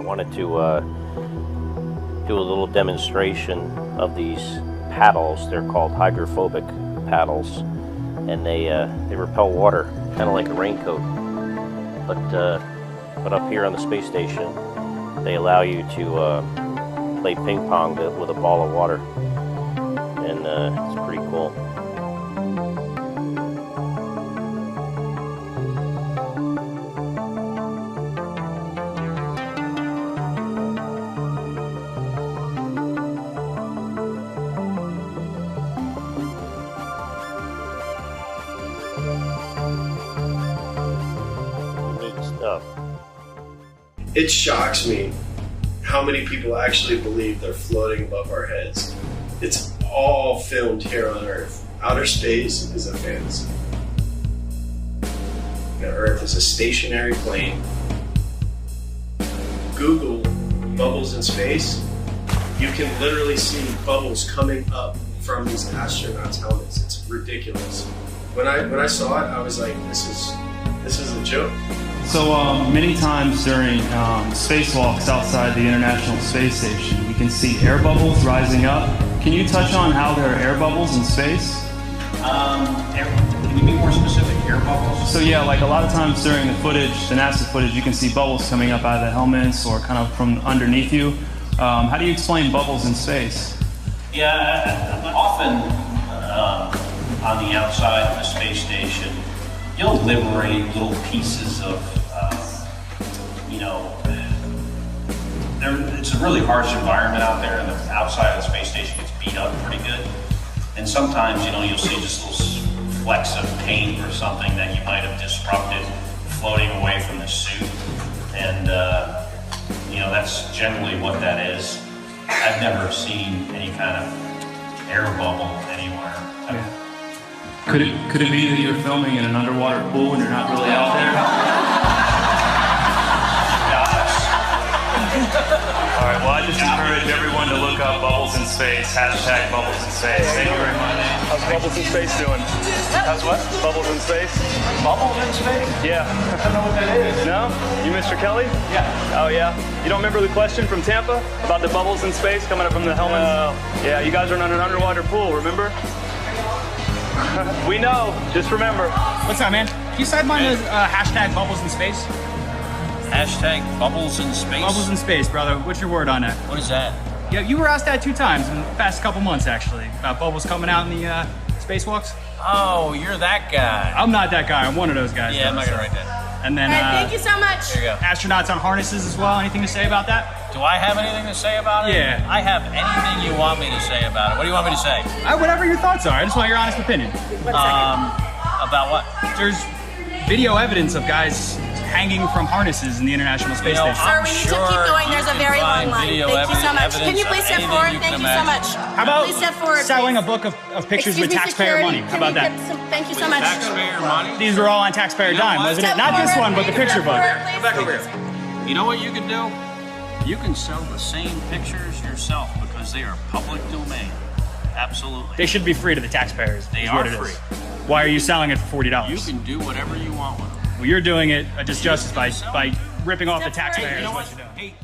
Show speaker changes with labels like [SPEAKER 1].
[SPEAKER 1] I wanted to do a little demonstration of these paddles. They're called hydrophobic paddles, and they repel water, kind of like a raincoat. But up here on the space station, they allow you to play ping pong with a ball of water, and it's pretty cool. Unique stuff.
[SPEAKER 2] It shocks me how many people actually believe they're floating above our heads. It's all filmed here on Earth. Outer space is a fantasy. Earth is a stationary plane. Google bubbles in space. You can literally see bubbles coming up from these astronauts' helmets. It's ridiculous. When I saw it, I was like, this is a joke.
[SPEAKER 3] So many times during spacewalks outside the International Space Station, we can see air bubbles rising up. Can you touch on how there are air bubbles in space?
[SPEAKER 4] Can you be more specific? Air bubbles?
[SPEAKER 3] So yeah, like a lot of times during the footage, the NASA footage, you can see bubbles coming up out of the helmets or kind of from underneath you. How do you explain bubbles in space?
[SPEAKER 4] Yeah, often on the outside of the space station, you'll liberate little pieces of, it's a really harsh environment out there, and the outside of the space station gets beat up pretty good. And sometimes, you'll see just little flecks of paint or something that you might have disrupted floating away from the suit. And, that's generally what that is. I've never seen any kind of air bubble anywhere.
[SPEAKER 3] Yeah. Could it be that you're filming in an underwater pool and you're not really out there? All right, well, I just encourage everyone to look up Bubbles in Space, hashtag Bubbles in Space. Thank you very much.
[SPEAKER 5] How's Bubbles in Space doing?
[SPEAKER 4] How's what?
[SPEAKER 5] Bubbles in Space?
[SPEAKER 4] Bubbles in space?
[SPEAKER 5] Yeah.
[SPEAKER 4] I don't know what that is.
[SPEAKER 5] No? You Mr. Kelly?
[SPEAKER 4] Yeah.
[SPEAKER 5] Oh, yeah? You don't remember the question from Tampa about the bubbles in space coming up from the helmets?
[SPEAKER 4] No.
[SPEAKER 5] Yeah, you guys are in an underwater pool, remember? We know. Just remember.
[SPEAKER 6] What's up, man? Can you sideline the hashtag Bubbles in Space?
[SPEAKER 4] Hashtag bubbles in space?
[SPEAKER 6] Bubbles in Space, brother. What's your word on that?
[SPEAKER 4] What is that?
[SPEAKER 6] Yeah, you were asked that 2 times in the past couple months, actually, about bubbles coming out in the spacewalks.
[SPEAKER 4] Oh, you're that guy.
[SPEAKER 6] I'm not that guy. I'm one of those guys.
[SPEAKER 4] Yeah, I'm not gonna write that.
[SPEAKER 6] And then,
[SPEAKER 7] All right, thank you so much.
[SPEAKER 4] There you go.
[SPEAKER 6] astronauts on harnesses as well. Anything to say about that?
[SPEAKER 4] Do I have anything to say about it?
[SPEAKER 6] Yeah.
[SPEAKER 4] I have anything you want me to say about it. What do you want me to say?
[SPEAKER 6] Whatever your thoughts are. I just want your honest opinion.
[SPEAKER 4] About what?
[SPEAKER 6] There's video evidence of guys hanging from harnesses in the International Space Station.
[SPEAKER 7] Sir, we need to keep going. There's a very long line. Thank you so much. Can you please step forward? Thank you so much.
[SPEAKER 6] How about
[SPEAKER 7] please step forward,
[SPEAKER 6] selling
[SPEAKER 7] please.
[SPEAKER 6] a book of pictures with
[SPEAKER 7] Excuse me,
[SPEAKER 6] taxpayer
[SPEAKER 7] security.
[SPEAKER 6] money? How about that?
[SPEAKER 7] Thank you so much.
[SPEAKER 4] Taxpayer money?
[SPEAKER 6] These were all on taxpayer dime, wasn't it?
[SPEAKER 7] Step
[SPEAKER 6] Not this
[SPEAKER 7] forward,
[SPEAKER 6] one, but the
[SPEAKER 7] please.
[SPEAKER 6] picture
[SPEAKER 7] Step
[SPEAKER 6] book.
[SPEAKER 7] forward, please.
[SPEAKER 4] Come back over here. You know what you can do? You can sell the same pictures yourself because they are public domain. Absolutely.
[SPEAKER 6] They should be free to the taxpayers.
[SPEAKER 4] They
[SPEAKER 6] is
[SPEAKER 4] are
[SPEAKER 6] what it
[SPEAKER 4] free.
[SPEAKER 6] is. Why are you selling it for $40?
[SPEAKER 4] You can do whatever you want with them.
[SPEAKER 6] Well, you're doing it a disjustice by ripping off the taxpayers.
[SPEAKER 4] You know
[SPEAKER 6] What
[SPEAKER 4] what?
[SPEAKER 6] you're doing.
[SPEAKER 4] Hey,